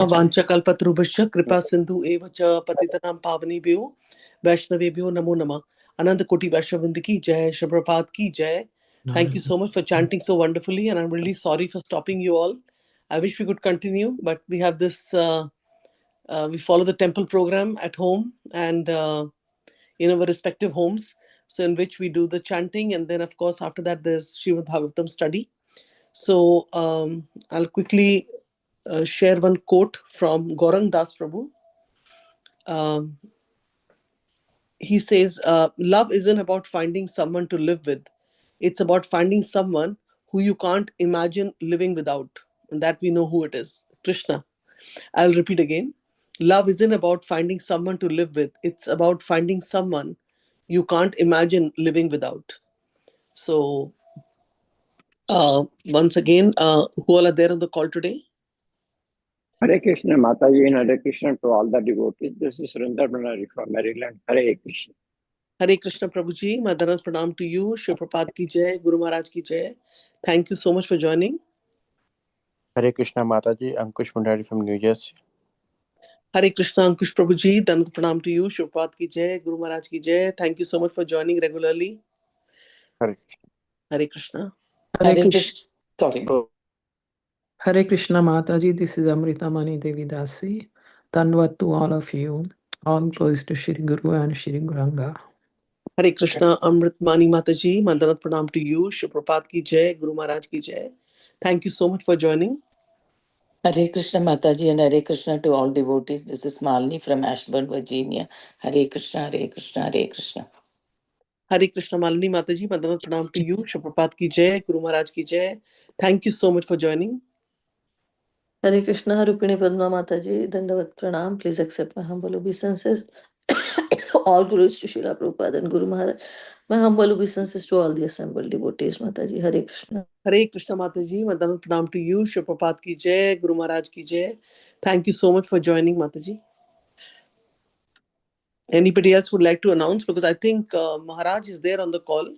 वाञ्छकल्पतरुभ्यश्च कृपा सिंधु एव च पतितनां पावनेभ्यो वैष्णवेभ्यो नमो नमः. Ananda Koti Vaishnavinda ki jai, Shri Prabhupada ki jai. Thank you so much for chanting so wonderfully, and I'm really sorry for stopping you all. I wish we could continue, but we have this, we follow the temple program at home and in our respective homes, so in which we do the chanting, and then of course after that there's Srimad Bhagavatam study. So I'll quickly share one quote from Gaurang Das Prabhu. Um, he says, love isn't about finding someone to live with. It's about finding someone who you can't imagine living without. And that we know who it is, Krishna. I'll repeat again. Love isn't about finding someone to live with. It's about finding someone you can't imagine living without. So, once again, who all are there on the call today? Hare Krishna Mataji and Hare Krishna to all the devotees. This is Surinder Banari from Maryland. Hare Krishna. Hare Krishna Prabhuji, Madharat Pranam to you. Shri Prabhupada ki jai, Guru Maharaj ki jai. Thank you so much for joining. Hare Krishna Mataji, Ankush Mundari from New Jersey. Hare Krishna Ankush Prabhuji, Danat Pranam to you. Shri Prabhupada ki jai, Guru Maharaj ki jai. Thank you so much for joining regularly. Hare Hare Krishna. Hare Krishna. Sorry. Hare Krishna Mataji, this is Amrita Mani Devi Dasi. Tanvat to all of you. All glories to Shri Guru and Shri Guranga. Hare Krishna Amrit Mani Mataji, Madharat Pranam to you. Shri Prabhupada ki jai, Guru Maharaj ki jai. Thank you so much for joining. Hare Krishna Mataji and Hare Krishna to all devotees. This is Malini from Ashburn, Virginia. Hare Krishna, Hare Krishna, Hare Krishna. Hare Krishna Malini Mataji, Madharat Pranam to you. Shri Prabhupada ki jai, Guru Maharaj ki jai. Thank you so much for joining. Hare Krishna, Rupini Padma Mataji, Dandavat Pranam. Please accept my humble obeisances. All glories to Srila Prabhupada and Guru Maharaj. My humble obeisances to all the assembled devotees, Mataji. Hare Krishna. Hare Krishna Mataji, Madharat Pranam to you. Shri Prabhupada ki jai, Guru Maharaj ki jai. Thank you so much for joining, Mataji. Anybody else would like to announce? Because I think Maharaj is there on the call.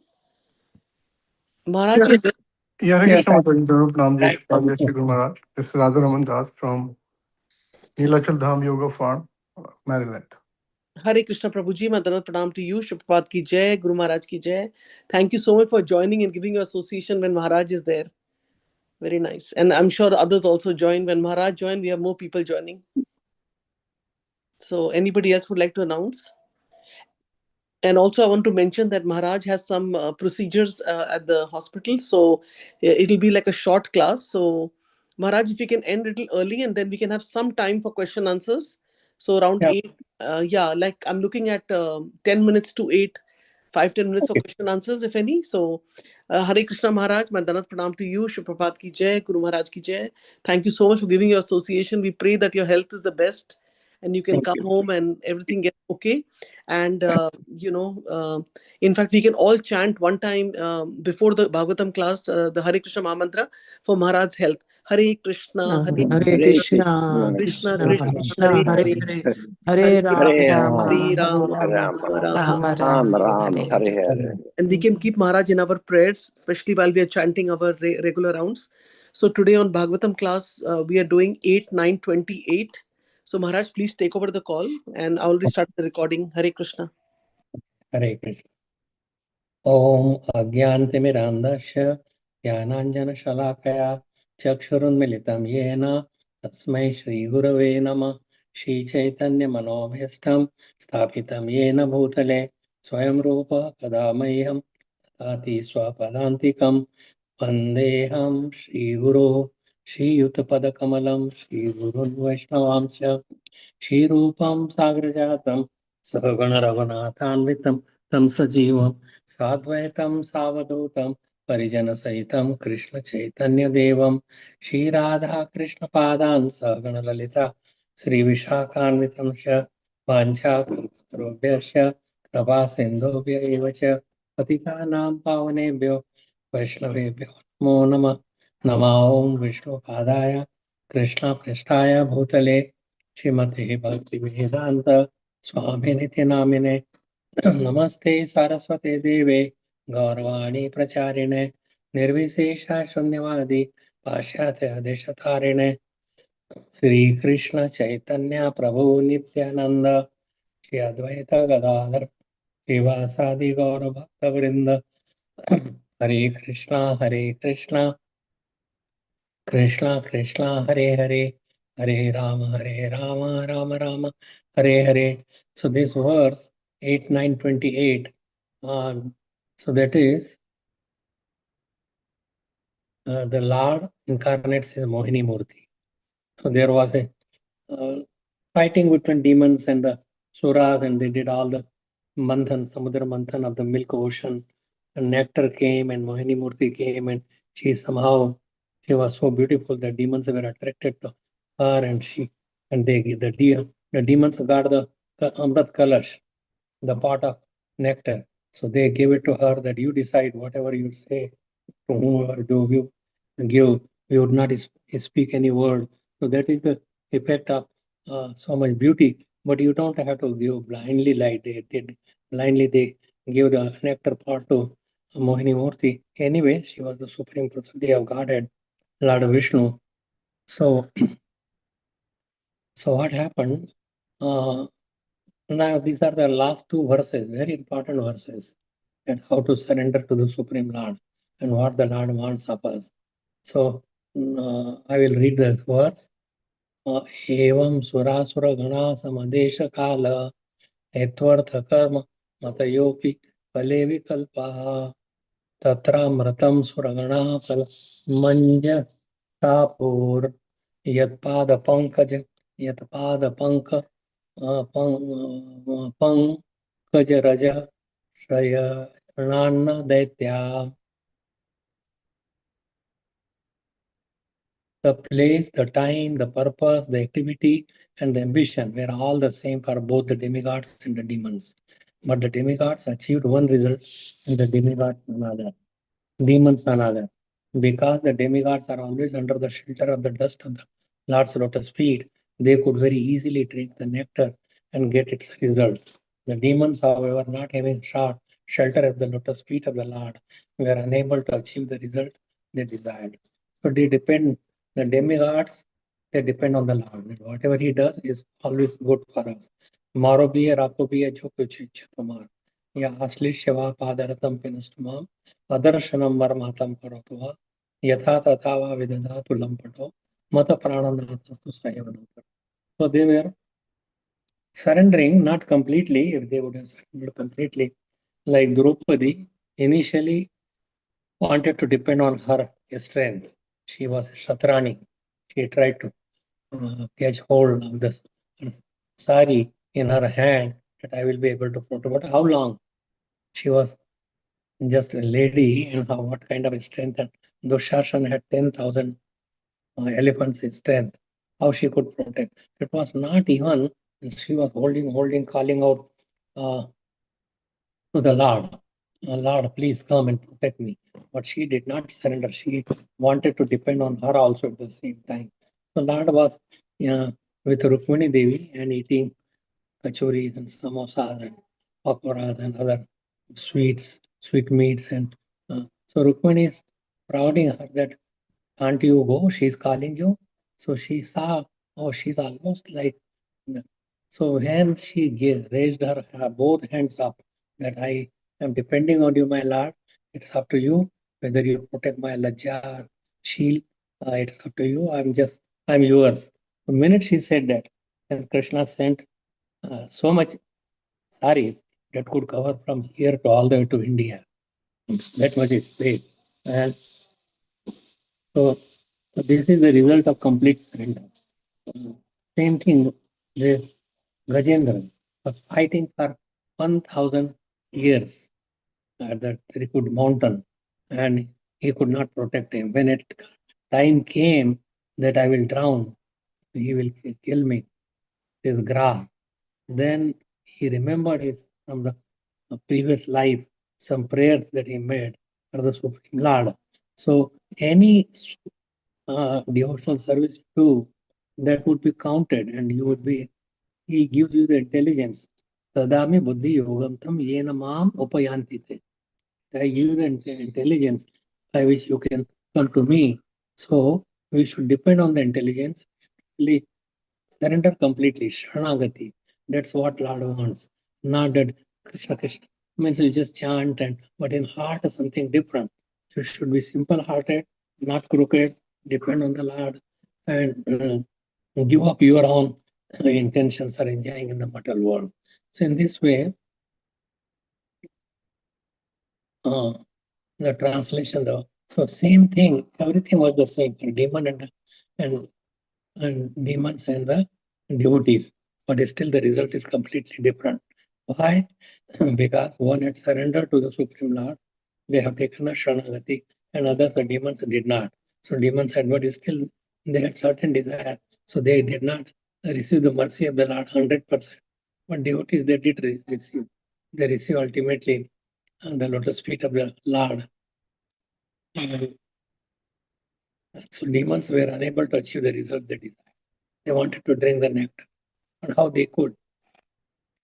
Maharaj, Yes. is Yeah, Hare Yes, Krishna Mataji, Pranam Jai Thank Shri Prabhupada, Shri Guru Maharaj. This is Radha Raman Das from Neelachal Dham Yoga Farm, Maryland. Hare Krishna Prabhuji, Madharat Pranam to you. Shri Prabhupada ki jai, Guru Maharaj ki jai. Thank you so much for joining and giving your association when Maharaj is there. Very nice. And I'm sure others also join. When Maharaj join, we have more people joining. So anybody else would like to announce? And also I want to mention that Maharaj has some procedures at the hospital. So it'll be like a short class. So Maharaj, if we can end a little early and then we can have some time for question answers. So around Yeah. 8, like I'm looking at 10 minutes to 8, 5-10 minutes for Okay. question answers, if any. So Hare Krishna Maharaj, Dandavat Pranam to you. Shri Prabhupada ki jai, Guru Maharaj ki jai. Thank you so much for giving your association. We pray that your health is the best and you can Thank come you. home and everything gets okay. And in fact, we can all chant one time before the Bhagavatam class, the Hare Krishna Mahamantra for Maharaj's health. Hare Krishna, Hare Hare Hare Krishna, Krishna, Krishna Krishna, Krishna, Hare Hare Hare, Hare, Hare Hare Rama, Hare Rama Hare Rama, Rama, Hare Rama Rama, Rama. Rama Ram Hare Ram, Hare. Hare And we can keep Maharaj in our prayers, especially while we are chanting our regular rounds. So today on Bhagavatam class, we are doing 8, 9, 28. So Maharaj, please take over the call and I already started the recording. Hare Krishna. Hare Krishna. Om Agyantimirandasya Jnananjana Shalakaya Chakshurunmilitam Yena Tasmai Shri Gurave Namah Shri Chaitanya Manobhishtam Sthapitam Yena Bhutale Swayam Rupa Kadamayam Tati Swapadantikam Vandeham Shri Guru Shri Yutapadakamalam Shri Guru Vaishnavamsya Shri Rupam Sagrajatam Sahagana Raghunathanvitam Tam Sajivam Sadvaitam Savadutam Parijana Sahitam Krishna Chaitanya Devam Shri Radha Krishna Padan Sahagana Lalita Sri Vishakhanvitam Sha Vancha Kalpatarubhyasya Krapa Sindhubhya Evacha Patitanam Pavanebhyo Vaishnavebhyo Namo Namah Nama Om Vishnu Padaya Krishna Prishtaya Bhutale Shrimate Bhakti Vedanta Swami Namine Namaste Saraswate Deve Gaurvani Pracharine Nirvisesha Shunyavadi Pashyate Adeshatarine Shri Krishna Chaitanya Prabhu Nityananda Shri Advaita Gadadhar Srivasadi Gaura Bhakta Vrinda Hare Krishna Krishna Krishna Hare Hare Hare Rama Rama Rama Hare Hare. So this verse 8, 9, 28, so that is the Lord incarnates as Mohini Murti. So there was a fighting between demons and the suras, and they did all the manthan, samudra manthan of the milk ocean. And nectar came, and Mohini Murti came, and she was so beautiful that demons were attracted to her, and the demons got the amrit kalash, the pot of nectar. So they gave it to her that you decide whatever you say to whom do you give, you would not speak any word. So that is the effect of so much beauty. But you don't have to give blindly like they did. Blindly they give the nectar pot to Mohini Murti. Anyway, she was the supreme personality of Godhead, Lord Vishnu. So, so what happened? Now these are the last two verses, very important verses, and how to surrender to the Supreme Lord and what the Lord wants of us. So I will read this verse. Evam surasura gana samadesha kala etvartha karma matayopi pale vikalpaha tatra mratam suragana kala manja tapur yatpada pankaj yatpada panka pankaj raja shrayanana daitya. The place, the time, the purpose, the activity, and the ambition were all the same for both the demigods and the demons. But the demigods achieved one result and the demigods another. Demons another. Because the demigods are always under the shelter of the dust of the Lord's lotus feet, they could very easily drink the nectar and get its result. The demons, however, not having shelter at the lotus feet of the Lord, were unable to achieve the result they desired. So they depend, the demigods, they depend on the Lord. Whatever he does is always good for us. Maro bhi hai, rato bhi hai, jo kuch ichha tumar. Ya asli shiva padaratam pinastumam. Adarsanam varmatam karotuva yatha tatava vidadatu lampato mata prananatastu sayavanam. So they were surrendering, not completely. If they would have surrendered completely, like Draupadi initially wanted to depend on her strength. She was a Shatrani. She tried to catch hold of the sari in her hand that I will be able to protect. But how long? She was just a lady, and what kind of strength? And Dushashan had 10,000 elephants in strength. How she could protect? It was not even, she was holding, calling out to the Lord, Lord, please come and protect me. But she did not surrender. She wanted to depend on her also at the same time. So Lord was with Rukmini Devi and eating kachoris and samosas and pakoras and other sweet meats. And so Rukmini is prouding her that, can't you go? She's calling you. So she saw, oh, she's almost like. So when she raised her both hands up, that I am depending on you, my Lord. It's up to you whether you protect my lajja, shield. It's up to you. I'm yours. The minute she said that, then Krishna sent so much saris that could cover from here to all the way to India. That much is big. And so this is the result of complete surrender. Same thing, the Gajendra was fighting for 1,000 years at the Tripud mountain, and he could not protect him. When time came that I will drown, he will kill me, this Grah. Then he remembered from the previous life, some prayers that he made for the Supreme Lord. So any devotional service you do, that would be counted, and he gives you the intelligence. Tadami buddhi yogam tam yena mam upayanti te. I give you the intelligence by which you can come to me. So we should depend on the intelligence, actually surrender completely, Sharanagati. That's what Lord wants. Not that Krishna Krishna means you just chant but in heart is something different. You should be simple-hearted, not crooked, depend on the Lord, and give up your own intentions or enjoying in the material world. So in this way, the translation, so same thing, everything was the same, demon and demons and the devotees, but still the result is completely different. Why? Because one had surrendered to the Supreme Lord, they have taken a Sharanagati, and others, the demons, did not. So demons had, but still they had certain desire, so they did not receive the mercy of the Lord 100%. But devotees, they did receive. They receive ultimately the lotus feet of the Lord. And so demons were unable to achieve the result they desired. They wanted to drink the nectar, but how they could?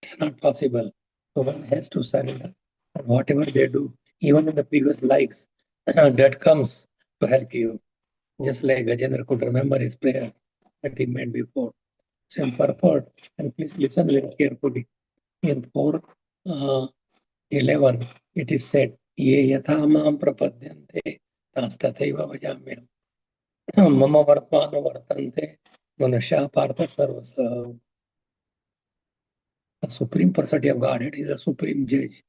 It's not possible. So one has to surrender. And whatever they do, even in the previous lives, that comes to help you. Just like Gajendra could remember his prayer that he made before. So in purport, and please listen very carefully. In 4:11, it is said, Ye yatha mam prapadyante tastataiva vajamyam. Mama vartmano vartante manusya partha sarvasa. The Supreme Personality of Godhead is a supreme judge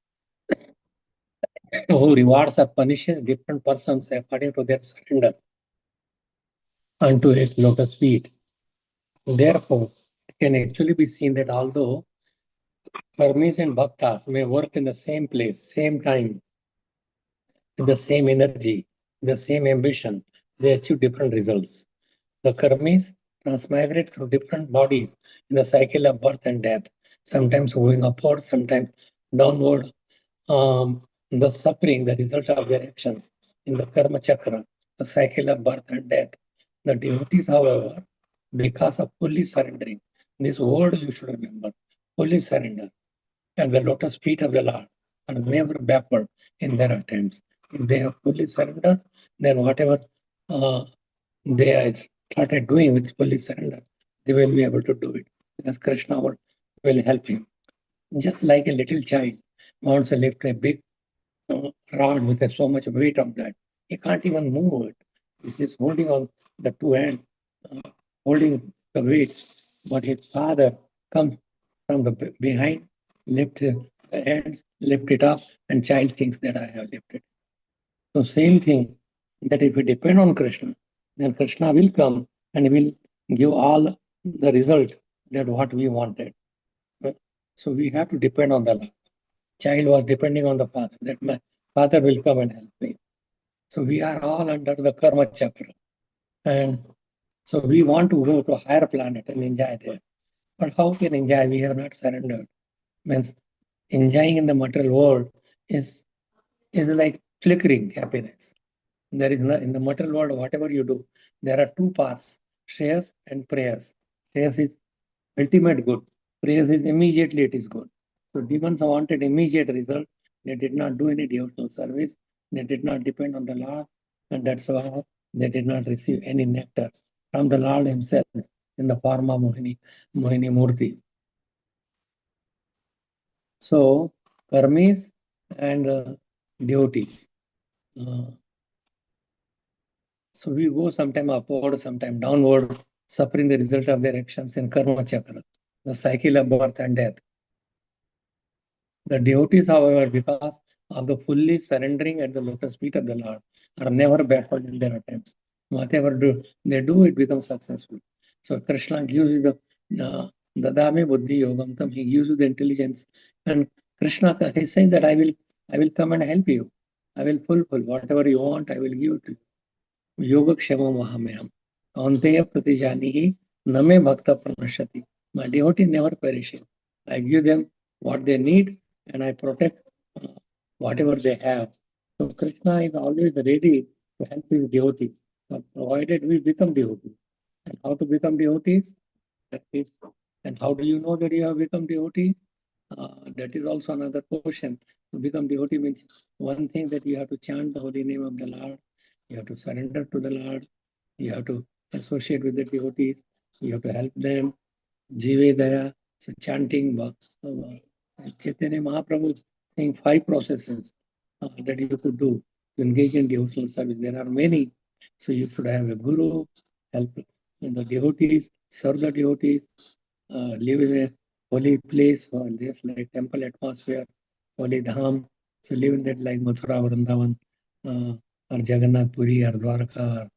who rewards or punishes different persons according to their surrender unto his lotus feet. Therefore, it can actually be seen that although karmis and bhaktas may work in the same place, same time, with the same energy, the same ambition, they achieve different results. The karmis transmigrate through different bodies in the cycle of birth and death, sometimes moving upward, sometimes downward, the suffering, the result of their actions in the karma chakra, the cycle of birth and death. The devotees, however, because of fully surrendering, this word you should remember, fully surrender, and the lotus feet of the Lord are never backward in their attempts. If they have fully surrendered, then whatever they are started doing with fully surrender, they will be able to do it because Krishna will help him. Just like a little child wants to lift a big rod with so much weight on that, he can't even move it. He's just holding on the two hands, holding the weight. But his father comes from the behind, lift the hands, lift it up, and child thinks that I have lifted. So same thing, that if we depend on Krishna, then Krishna will come and will give all the result that what we wanted. So we have to depend on the Lord. Child was depending on the father, that my father will come and help me. So we are all under the karma chakra. And so we want to go to a higher planet and enjoy there. But how can enjoy? We have not surrendered. Means enjoying in the material world is like flickering happiness. There is no, in the material world, whatever you do, there are two paths, shreyas and prayers. Shreyas is ultimate good. Prayers is immediately it is good. So demons wanted immediate result. They did not do any devotional service. They did not depend on the Lord. And that's why they did not receive any nectar from the Lord himself in the form of Mohini Murti. So, karmis and devotees. So we go sometime upward, sometime downward, suffering the result of their actions in karma chakra, the cycle of birth and death. The devotees, however, because of the fully surrendering at the lotus feet of the Lord, are never backward in their attempts. Whatever they do, it becomes successful. So Krishna gives you the Dadame Buddhi Yogam Tam, he gives you the intelligence. And Krishna, he says that I will come and help you. I will fulfill whatever you want, I will give it to you. Yogakshamam Vahamyam. Kaunteya Pratijanihi Name Bhakta Pranashati. My devotee never perishes. I give them what they need and I protect whatever they have. So Krishna is always ready to help his devotees, but provided we become devotees. And how to become devotees? That is, and how do you know that you have become devotee? That is also another question. To become devotee means one thing that you have to chant the holy name of the Lord. You have to surrender to the Lord. You have to associate with the devotees. So you have to help them. Jive Daya, so chanting Chaitanya Mahaprabhu saying 5 processes that you could do to engage in devotional service. There are many. So you should have a guru, help the devotees, serve the devotees, live in a holy place, or just like temple atmosphere, holy dham. So live in that like Mathura, Vrindavan, or Jagannath Puri, or Dwarka.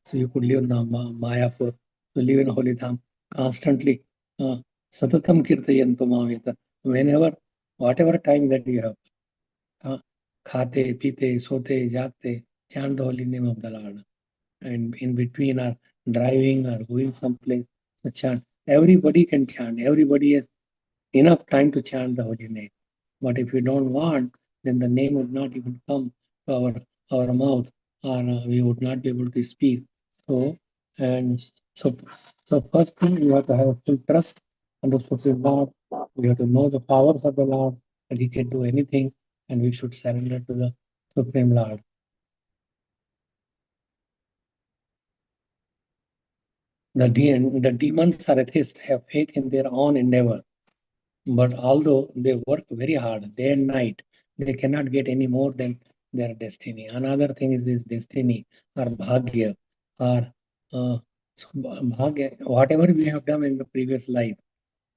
So you could live in Mayapur, to live in holy dham constantly. Satatam kirtayantu mavita. Whenever, whatever time that you have, khate, pite, sote, jagte, chant the holy name of the Lord. And in between or driving or going someplace, to chant. Everybody can chant. Everybody has enough time to chant the holy name. But if you don't want, then the name would not even come to our mouth, or we would not be able to speak. So, and so, so first thing, you have to have full trust on the Supreme Lord. We have to know the powers of the Lord, that He can do anything, and we should surrender to the Supreme Lord. The demons or atheists have faith in their own endeavor. But although they work very hard day and night, they cannot get any more than their destiny. Another thing is this destiny or bhagya, or bhagya, whatever we have done in the previous life,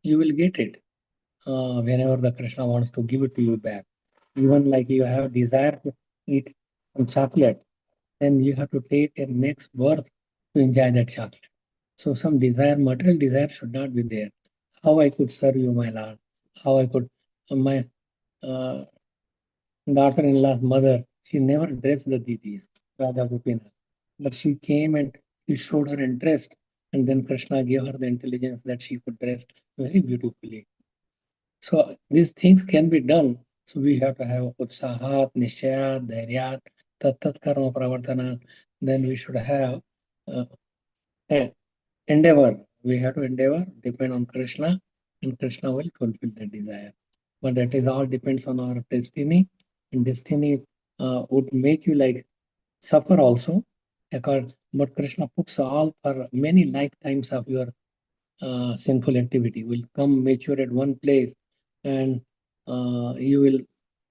you will get it whenever the Krishna wants to give it to you back. Even like you have desire to eat some chocolate, then you have to take a next birth to enjoy that chocolate. So some desire, material desire should not be there. How I could serve you, my Lord? How I could, my daughter-in-law's mother, she never dressed the deities, Radha Gopinath. But she came and she showed her interest, and then Krishna gave her the intelligence that she could dress very beautifully. So these things can be done. So we have to have utsahat, nishayat, dhairyat, tat karma pravartana. Then we should have endeavor. We have to endeavor, depend on Krishna, and Krishna will fulfill the desire. But that is all depends on our destiny, and destiny would make you like suffer also. But Krishna puts all for many lifetimes of your sinful activity will come mature at one place, and you will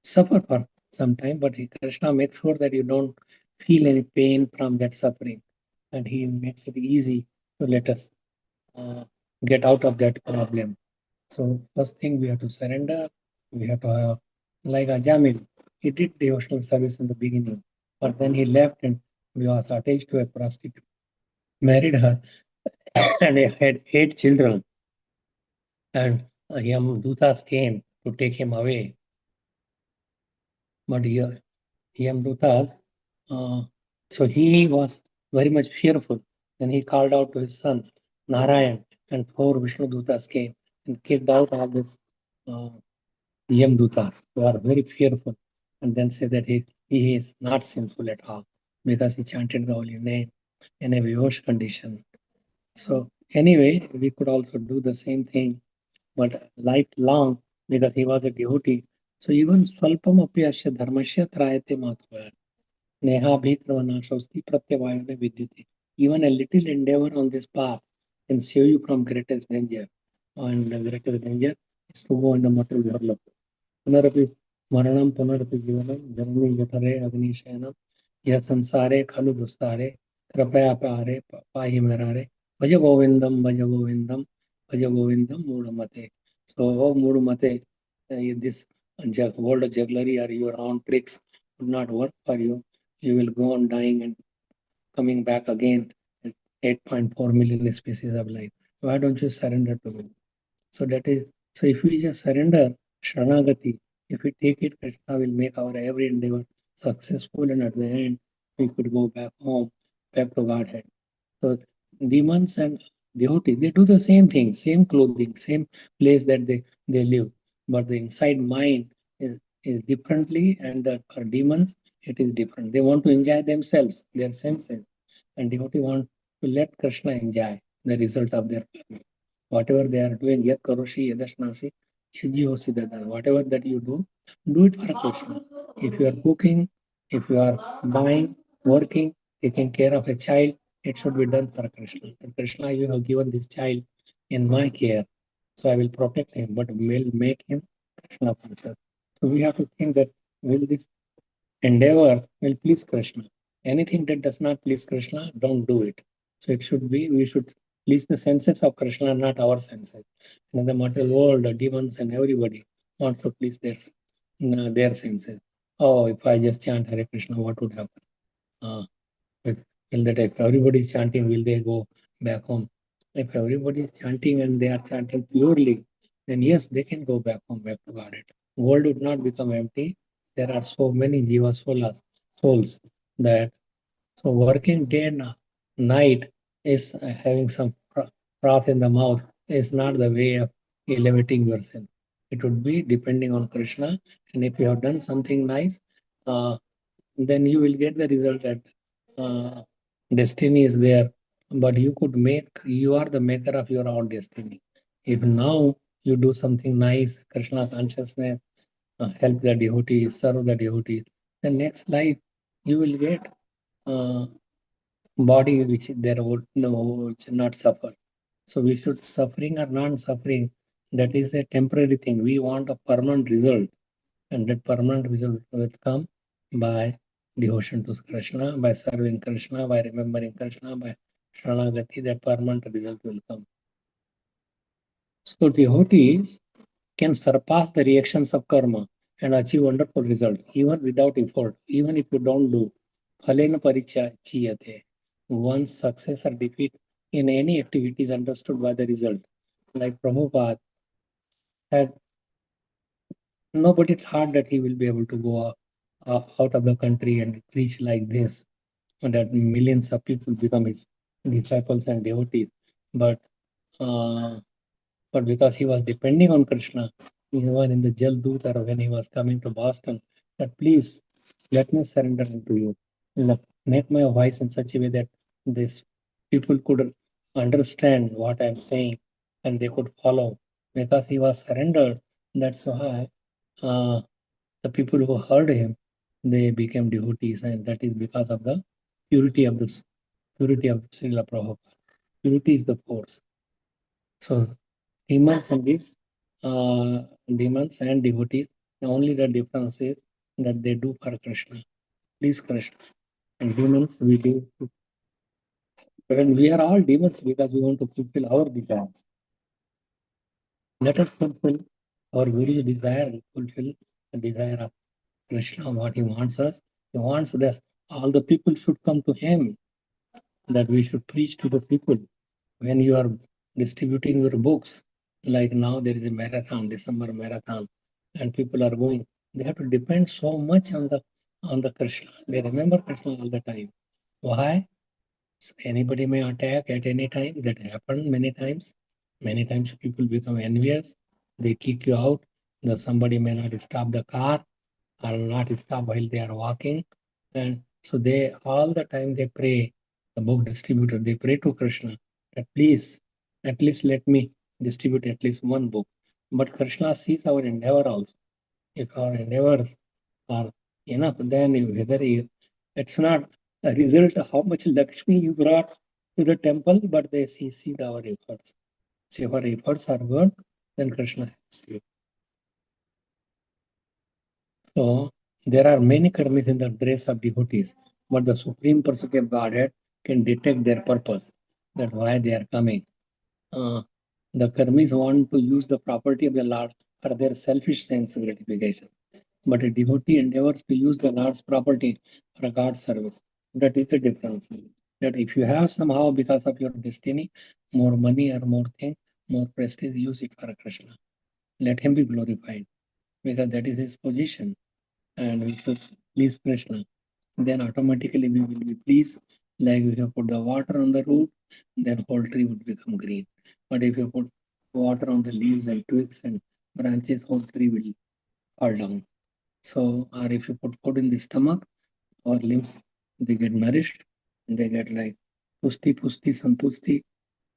suffer for some time. But Krishna makes sure that you don't feel any pain from that suffering, and He makes it easy to let us get out of that problem. So first thing, we have to surrender. We have to have, like Ajamil, he did devotional service in the beginning, but then he left and he was attached to a prostitute, married her, and he had 8 children. And Yamdutas came to take him away. But Yamdutas, so he was very much fearful. Then he called out to his son, Narayan, and 4 Vishnu Dutas came and kicked out all this Yamdutas, who are very fearful, and then said that he is not sinful at all because he chanted the holy name in a Vivosh condition. So anyway, we could also do the same thing, but lifelong, because he was a devotee. So even Swalpam apyasya dharmasya trayate matva. Neha bhikravanashosti pratyavayane vidyate. Even a little endeavor on this path can save you from greatest danger. And the greatest danger is to go in the material world. Punarapi maranam punarapi jivanam janani yatare agnishayanam यह संसारे खलु दुस्तारे कृपया पारे पाहि मेरारे भज गोविंदम भज गोविंदम भज गोविंदम मूढ़मते. So oh मूढ़मते, this world of jugglery or your own tricks would not work for you. You will go on dying and coming back again at 8.4 million species of life. Why don't you surrender to me? So that is, so if we just surrender, Sharanagati, if we take it, Krishna will make our every endeavor successful, and at the end, we could go back home, back to Godhead. So demons and devotees, they do the same thing, same clothing, same place that they live. But the inside mind is differently, and that for demons, it is different. They want to enjoy themselves, their senses, and devotee want to let Krishna enjoy the result of their karma. Whatever they are doing, yat karoshi yadashnasi, yajyosi dada. Whatever that you do it for Krishna. If you are cooking, if you are buying, working, taking care of a child, it should be done for Krishna. And Krishna, you have given this child in my care, so I will protect him, but will make him Krishna conscious. So we have to think that will this endeavor will please Krishna. Anything that does not please Krishna, don't do it. So it should be, we should please the senses of Krishna, not our senses. And in the material world, the demons and everybody wants to please their senses. Oh, if I just chant Hare Krishna, what would happen? Will that if everybody is chanting, will they go back home? If everybody is chanting and they are chanting purely, then yes, they can go back home, back to Godhead. World would not become empty. There are so many jiva souls that so working day and night is having some froth in the mouth is not the way of elevating yourself. It would be depending on Krishna, and if you have done something nice, then you will get the result that destiny is there. But you are the maker of your own destiny. If now you do something nice, Krishna consciousness, help the devotees, serve the devotees, the next life you will get body which there would which not suffer. So we should, suffering or non-suffering, that is a temporary thing. We want a permanent result, and that permanent result will come by devotion to Krishna, by serving Krishna, by remembering Krishna, by Sharanagati. That permanent result will come. So devotees can surpass the reactions of karma and achieve wonderful result even without effort, even if you don't do. Phalena parichayate. One's success or defeat in any activity is understood by the result. Like Prabhupada had, nobody thought that he will be able to go out of the country and preach like this, and that millions of people become his disciples and devotees. But because he was depending on Krishna, even in the Jal Doot or when he was coming to Boston, that please let me surrender into you. Make my voice in such a way that these people could understand what I'm saying and they could follow. Because he was surrendered, that's why the people who heard him, they became devotees, and that is because of the purity of Srila Prabhupada. Purity is the force. So demons and demons and devotees, only the difference is that they do for Krishna, please Krishna. And demons, we do. When we are all demons because we want to fulfill our desires. Let us fulfill our Guru's desire, fulfill the desire of Krishna, what he wants us. He wants that all the people should come to him, that we should preach to the people. When you are distributing your books, like now there is a marathon, December marathon, and people are going, they have to depend so much on the Krishna. They remember Krishna all the time. Why? So anybody may attack at any time. That happened many times. Many times people become envious. They kick you out. Somebody may not stop the car or not stop while they are walking. And so they all the time they pray, the book distributor, they pray to Krishna that please, at least let me distribute at least one book. But Krishna sees our endeavor also. If our endeavors are enough, then it's not a result of how much Lakshmi you brought to the temple, but they see our efforts. So if our efforts are good, then Krishna helps you. So there are many karmis in the dress of devotees, but the Supreme Personality of Godhead can detect their purpose, that why they are coming. The karmis want to use the property of the Lord for their selfish sense gratification. But a devotee endeavors to use the Lord's property for God's service. That is the difference. That if you have somehow, because of your destiny, more money or more thing, more prestige, use it for Krishna. Let him be glorified, because that is his position. And we should please Krishna. Then automatically we will be pleased. Like if you put the water on the root, then whole tree would become green. But if you put water on the leaves and twigs and branches, whole tree will fall down. So, or if you put food in the stomach, our limbs, they get nourished, they get like pusti, santusti,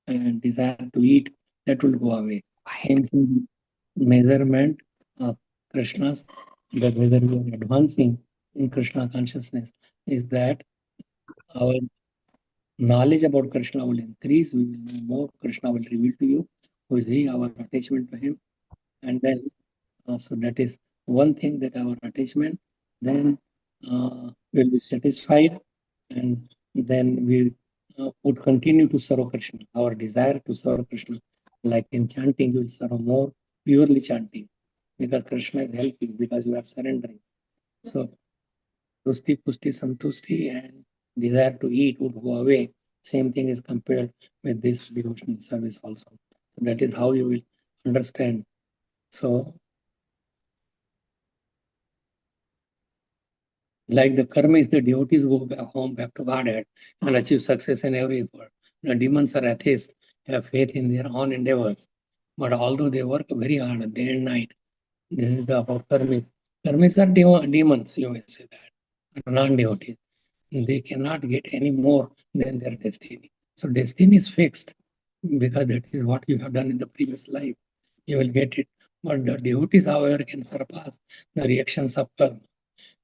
and desire to eat, that will go away. Same thing, measurement of Krishna's, that whether we are advancing in Krishna consciousness, is that our knowledge about Krishna will increase. We will know more. Krishna will reveal to you who is He, our attachment to Him. And then, so that is one thing, that our attachment, then will be satisfied, and then we would continue to serve Krishna. Our desire to serve Krishna, like in chanting, you will serve more purely chanting, because Krishna is helping, because you are surrendering. So, Tusti, Pusti, Santusti, and desire to eat would go away. Same thing is compared with this devotional service also. That is how you will understand. So, like the karmis, the devotees go back home, back to Godhead, and achieve success in every effort. The demons are atheists, have faith in their own endeavors. But although they work very hard day and night, this is about karmis. Karmis are demons, you may say that, non-devotees. They cannot get any more than their destiny. So destiny is fixed, because that is what you have done in the previous life. You will get it. But the devotees, however, can surpass the reactions of karma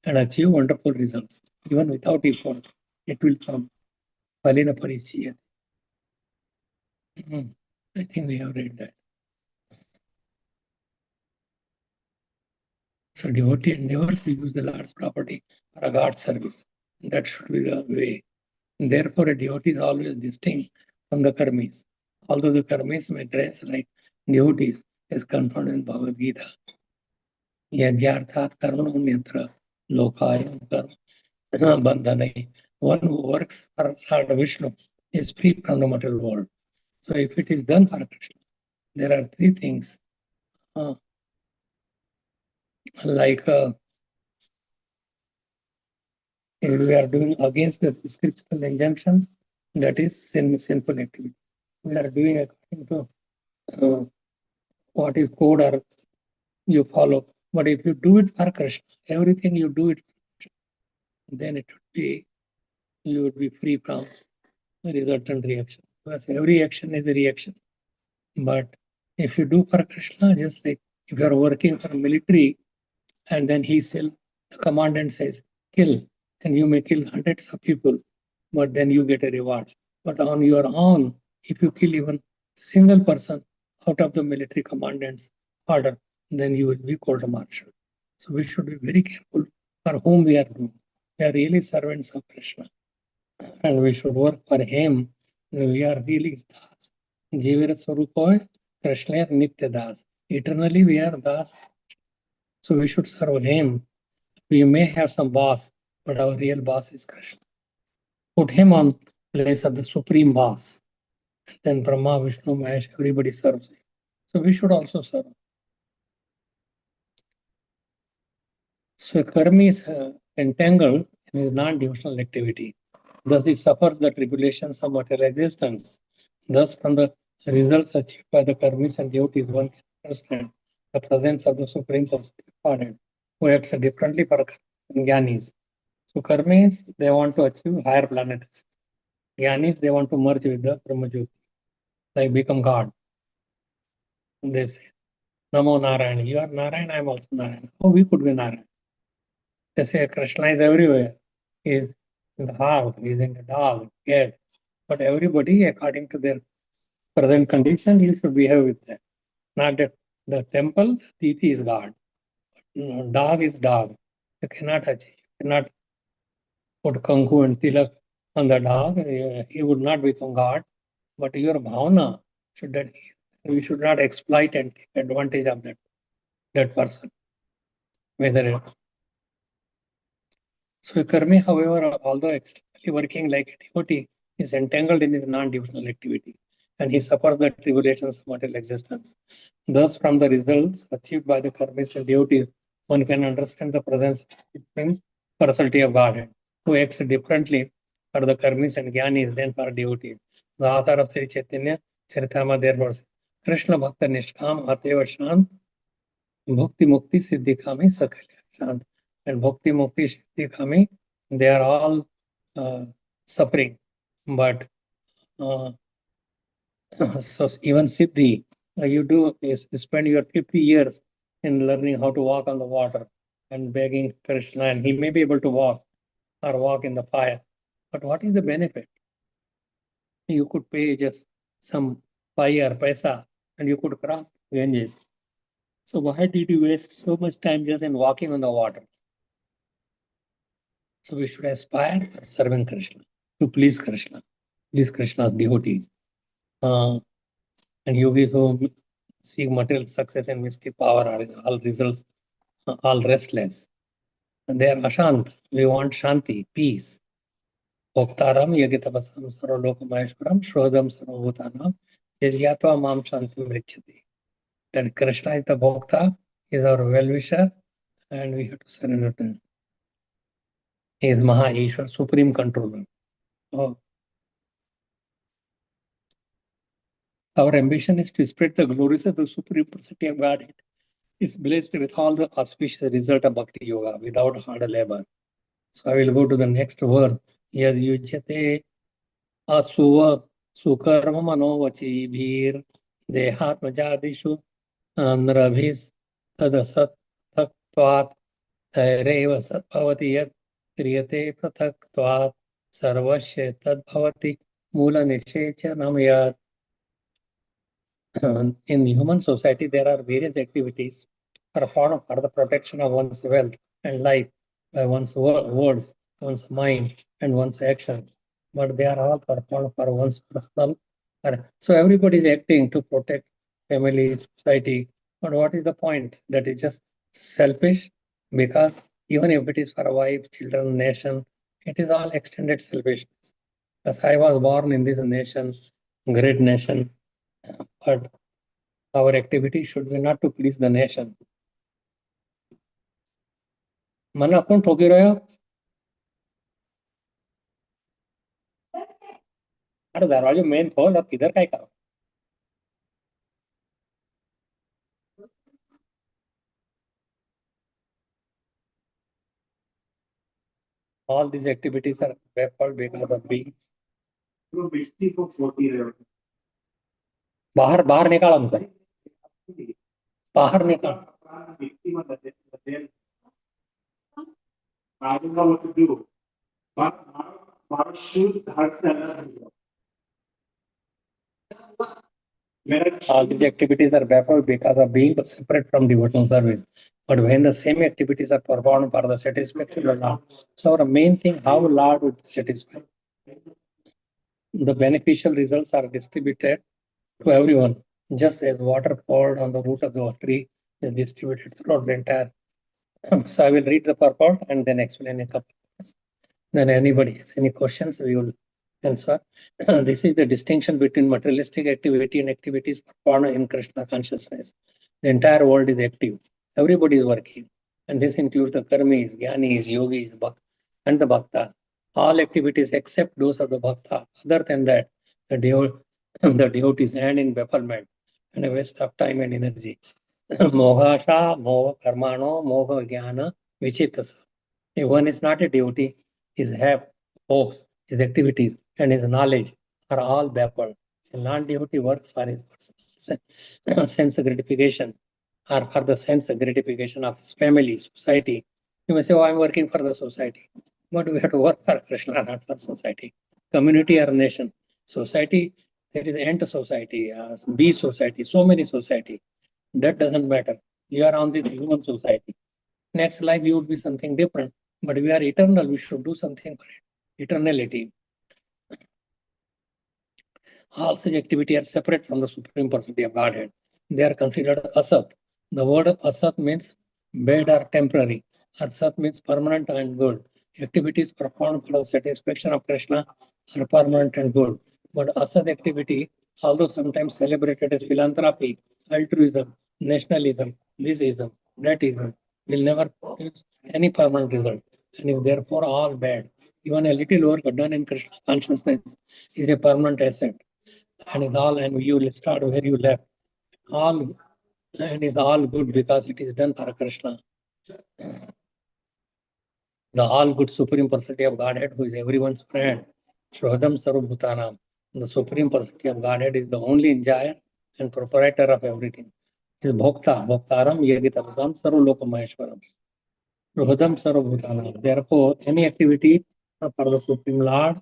and achieve wonderful results. Even without effort, it will come. Palina Parichya. I think we have read that. So devotee endeavors to use the Lord's property for a God service. That should be the way. Therefore, a devotee is always distinct from the karmis. Although the karmis may dress like devotees, as confirmed in Bhagavad Gita. Yagyarthat karmanonyatra lokayam karma bandhanai. One who works for Lord Vishnu is free from the material world. So if it is done for Krishna, there are three things. Like if we are doing against the scriptural injunctions, that is sinful activity. We are doing according to what is code or you follow. But if you do it for Krishna, everything you do it for Krishna, then it would be, you would be free from the resultant reaction. Because every action is a reaction. But if you do for Krishna, just like if you are working for military, and then the commandant says, kill, and you may kill hundreds of people, but then you get a reward. But on your own, if you kill even single person out of the military commandant's order, then you will be court-martialed. So we should be very careful for whom we are doing. We are really servants of Krishna, and we should work for Him. We are really Das. Jivira Swarupoy, Krishna Nitya Das. Eternally we are Das. So we should serve Him. We may have some boss, but our real boss is Krishna. Put Him on place of the supreme boss. Then Brahma, Vishnu, Mahesh, everybody serves Him. So we should also serve. So a karmi is entangled in his non-devotional activity. Thus he suffers the tribulations of material existence. Thus from the results achieved by the karmis and devotees, one can understand the presence of the Supreme Personality, who acts differently for jnanis. So karmis, they want to achieve higher planets. Jnanis, they want to merge with the Brahmajyoti, like become God. They say, Namo Narayana. You are Narayana, I am also Narayana. Oh, we could be Narayana. They say Krishna is everywhere. He is in the house, he is in the dog, cat. But everybody, according to their present condition, you should behave with them. Not that the temple, the deity is God. Dog is dog. You cannot achieve. You cannot put kanku and tilak on the dog. He would not become God. But your bhavana should that we should not exploit and take advantage of that person. Whether so a karmi, however, although externally working like a devotee, is entangled in his non-devotional activity, and he suffers the tribulations of material existence. Thus, from the results achieved by the karmis and devotees, one can understand the presence of the Supreme Personality of Godhead, who acts differently for the karmis and jnanis than for devotees. The author of Sri Chaitanya Charitamrita therefore says, Krishna Bhakta Nishkam Ateva Shant Bhakti Mukti Siddhi Kami Sakalya Shant. And Bhakti Mukti Siddhi Kami, they are all suffering. But so even Siddhi, you do is spend your 50 years in learning how to walk on the water and begging Krishna, and he may be able to walk or walk in the fire. But what is the benefit? You could pay just some pai or paisa and you could cross Ganges. So why did you waste so much time just in walking on the water? So we should aspire for serving Krishna, to please Krishna's devotee. And yogis who seek material success and mystic power are all results, all restless. And they are ashant. We want shanti, peace. Bhoktaram yagitapasam sarvalokamaheshwaram shrodam sarvabhutanam yajyatva mam shantim mrichati. That Krishna is the Bhokta, he is our well-wisher, and we have to surrender to him. He is Maha Ishwar, supreme controller. Oh. Our ambition is to spread the glories of the Supreme Personality of Godhead. Is blessed with all the auspicious result of Bhakti Yoga without hard labor. So I will go to the next verse. Yad yujyate asuva sukarma manovachi bhir dehatmajadishu nrabhis tadasat taktvat taireva satbhavati yad kriyate pratakvat sarvasya tadbhavati mula nishechanam yad. In human society, there are various activities performed for the protection of one's wealth and life by one's words, one's mind, and one's actions. But they are all performed for one's personal. So everybody is acting to protect family, society. But what is the point? That is just selfish, because even if it is for a wife, children, nation, it is all extended selfishness. As I was born in this nation, great nation, but our activity should be not to please the nation. मना कौन ठोकी रहे हो? अरे दरवाजे main खोल, अब किधर काय करो? All these activities are baffled because of being. बाहर बाहर निकाल हमको, बाहर निकाल. I don't know what to do, but my shoes hurts a lot. All these activities are baffled because of being separate from devotional service. But when the same activities are performed for the satisfaction of Lord, so the main thing, how Lord would be satisfied. The beneficial results are distributed to everyone, just as water poured on the root of the tree is distributed throughout the entire. So I will read the purport and then explain a couple of things. Then anybody has any questions, we will answer. This is the distinction between materialistic activity and activities performed in Krishna consciousness. The entire world is active. Everybody is working. And this includes the karmis, jnanis, yogis, and the bhaktas. All activities except those of the bhakta. Other than that, the devotees end in bafflement and a waste of time and energy. Moghasha, moga karmano, moga jnana, vichitasa. If one is not a devotee, his hopes, his activities, and his knowledge are all baffled. A non-devotee works for his personal sense of gratification or for the sense of gratification of his family, society. You may say, oh, I'm working for the society. But we have to work for Krishna, not for society. Community or nation. Society, there is ant society, bee society, so many society. That doesn't matter. You are on this human society. Next life you would be something different. But we are eternal, we should do something for it. Eternality. All such activity are separate from the Supreme Personality of Godhead. They are considered asat. The word asat means bad or temporary. Asat means permanent and good. Activities performed for the satisfaction of Krishna are permanent and good. But asat activity, although sometimes celebrated as philanthropy, altruism, nationalism, thisism, thatism, will never produce any permanent result and is therefore all bad. Even a little work done in Krishna consciousness is a permanent asset. And is all, and you will start where you left. All, and is all good because it is done for Krishna. The all good Supreme Personality of Godhead, who is everyone's friend, Shrodam Sarvabhutanam. The Supreme Personality of Godhead is the only enjoyer and proprietor of everything. Is Bhokta, Bhoktaram Yaditasam Sarvalokamaheshwaram. Shrodam Sarvabhutanam. Therefore, any activity for the Supreme Lord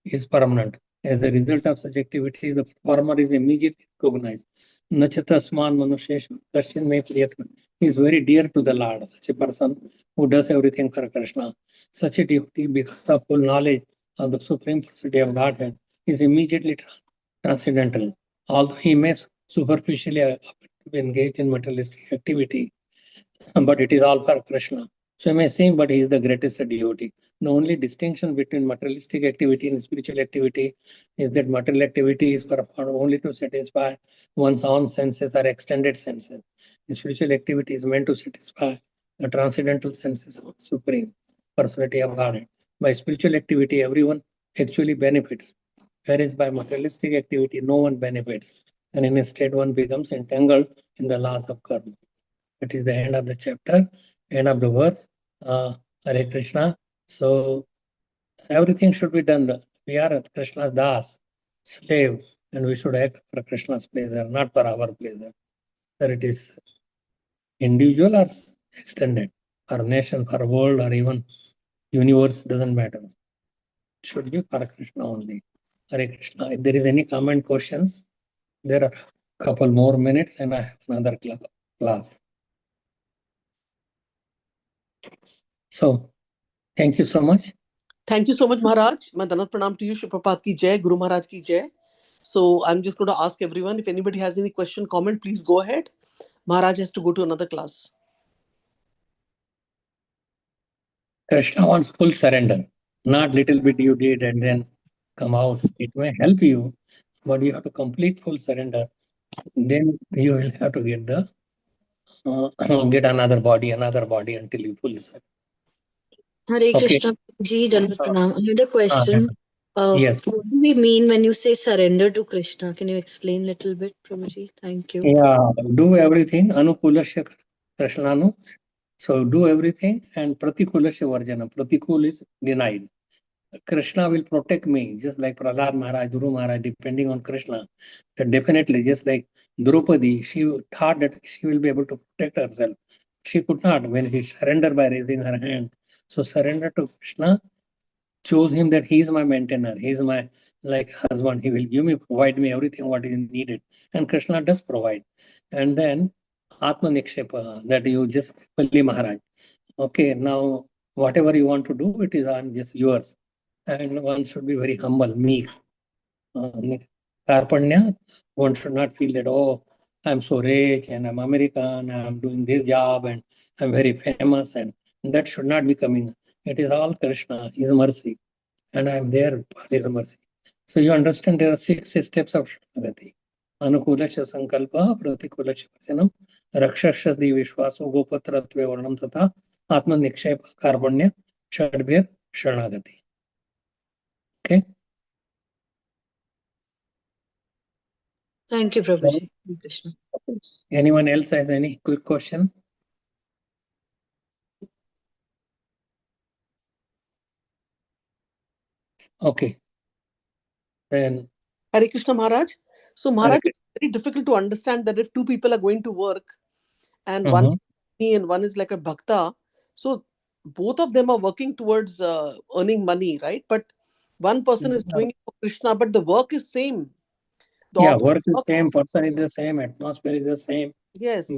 is permanent. As a result of such activities, the former is immediately recognized. Nachatasman Manusheshu Kashin me priyatma. He is very dear to the Lord, such a person who does everything for Krishna. Such a devotee, because of full knowledge of the Supreme Personality of Godhead, is immediately transcendental. Although he may superficially be engaged in materialistic activity, but it is all for Krishna. So you may seem, but he is the greatest devotee. The only distinction between materialistic activity and spiritual activity is that material activity is for only to satisfy one's own senses or extended senses. The spiritual activity is meant to satisfy the transcendental senses of Supreme Personality of Godhead. By spiritual activity, everyone actually benefits, whereas by materialistic activity, no one benefits, and instead one becomes entangled in the laws of karma. It is the end of the chapter, end of the verse. Hare Krishna. So everything should be done. We are Krishna's das, slave, and we should act for Krishna's pleasure, not for our pleasure. Whether it is individual or extended, or nation, for world, or even universe, doesn't matter. It should be for Krishna only. Hare Krishna. If there is any comment, questions, there are a couple more minutes, and I have another class. So, thank you so much. Thank you so much, Maharaj. My Danat Pranam to you. Shri Prabhupada ki jai, Guru Maharaj ki jai. So I'm just going to ask everyone, if anybody has any question, comment, please go ahead. Maharaj has to go to another class. Krishna wants full surrender, not little bit you did and then come out. It may help you, but you have to complete full surrender. Then you will have to get the get another body until you fully surrender. Hare Okay. Krishna ji, Dandavat Pranam. I had a question. Yes. What do we mean when you say surrender to Krishna? Can you explain a little bit, Prabhuji? Thank you. Yeah, do everything. Anukulasya Krishnanu. So do everything, and Pratikulasya Varjana. Pratikul is denied. Krishna will protect me, just like Prahlad Maharaj, Guru Maharaj, depending on Krishna. Definitely, just like Draupadi, she thought that she will be able to protect herself. She could not when she surrendered by raising her hand. So surrender to Krishna, chose him that he is my maintainer, he is my like husband, he will give me, provide me everything what is needed. And Krishna does provide. And then Atma Nikshepa, that you just Pali Maharaj. Okay, now whatever you want to do, it is on just yours. And one should be very humble, meek. Karpanya, one should not feel that, oh, I'm so rich and I'm American, I'm doing this job and I'm very famous, and that should not be coming. It is all Krishna, His mercy, and I'm there for His mercy. So you understand there are 6 steps of Sharanagati. Anukulasya Sankalpa, Pratikulasya Vasanam, Rakshashadi Vishwaso Gopatratve Varnam Tata, Atma Nikshepa Karpanya, Shadbhir Sharanagati. Okay. Thank you, Prabhuji. Hare Krishna. Anyone else has any quick question? Okay. Then Hare Krishna Maharaj. So Maharaj, Hare it's very difficult to understand that if two people are going to work and Mhm. one is me and one is like a bhakta, so both of them are working towards earning money, right? But one person is doing it for Krishna, but the work is same. The yeah, office work is work, same, person is the same, atmosphere is the same. yes.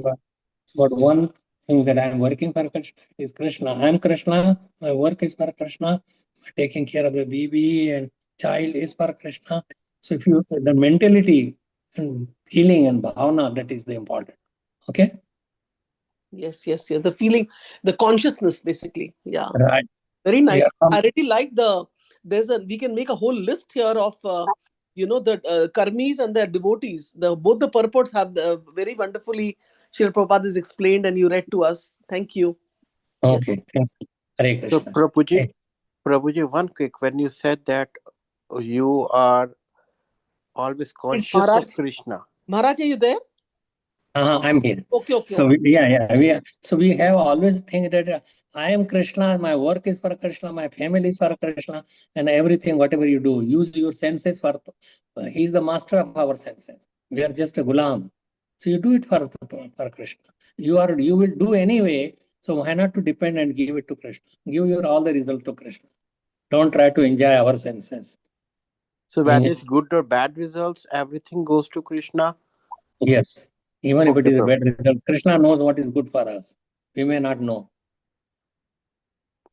But one thing that I'm working for Krishna is Krishna. I'm Krishna, my work is for Krishna, taking care of the baby and child is for Krishna. So if you, the mentality and feeling and bhavana, that is the important. Okay? Yes. The feeling, the consciousness, basically. Yeah. Right. Very nice. Yeah. I really like we can make a whole list here of, the karmis and the devotees. Both the purports have very wonderfully, Srila Prabhupada is explained and you read to us. Thank you. Yes. Okay, thanks. Hare So Krishna. Prabhuji, one quick, when you said that you are always conscious Maharaj, of Krishna. Maharaj, are you there? I'm here. Okay. So we have always think that I am Krishna, my work is for Krishna, my family is for Krishna, and everything, whatever you do, use your senses for. He is the master of our senses. We are just a gulam. So you do it for Krishna. You will do anyway. So why not to depend and give it to Krishna? Give your all the result to Krishna. Don't try to enjoy our senses. So whether it's good or bad results, everything goes to Krishna. Yes. Even if it Okay, is a Prabhu. bad result, Krishna knows what is good for us. We may not know.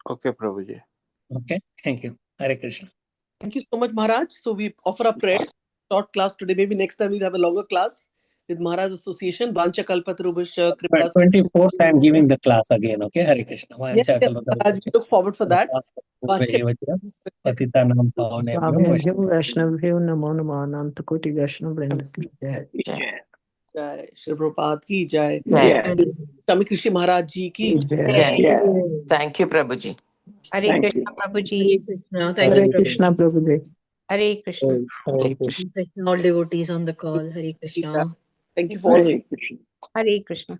Okay, Prabhuji. Okay. Thank you. Hare Krishna. Thank you so much, Maharaj. So we offer our prayers. Short class today. Maybe next time we'll have a longer class with Maharaj Association. Vancha Kalpatarubhascha But Kripa. 24th, I am giving the class again. Okay. Hare Krishna. Yes, yes, Maharaj. We look forward for that. Vancha Patitanam pavanebhyo Bhavnebhyo Vaishnavabhyo Namo Namo Ananta Koti Vaishnavavrinda ki jai. Jai Shri Prabhupada ki Jai. Jai. Swami Krishi Maharaj ji ki Jai. Jai. Yeah. Thank you, Prabhuji. Hare Thank Krishna, you. Prabhuji. Hare Krishna. Thank Hare you, Prabhu. Krishna Prabhuji. Hare Krishna. Hare Krishna. Krishna, all devotees on the call. Hare Krishna. Thank you for all. Hare Krishna. Hare Krishna.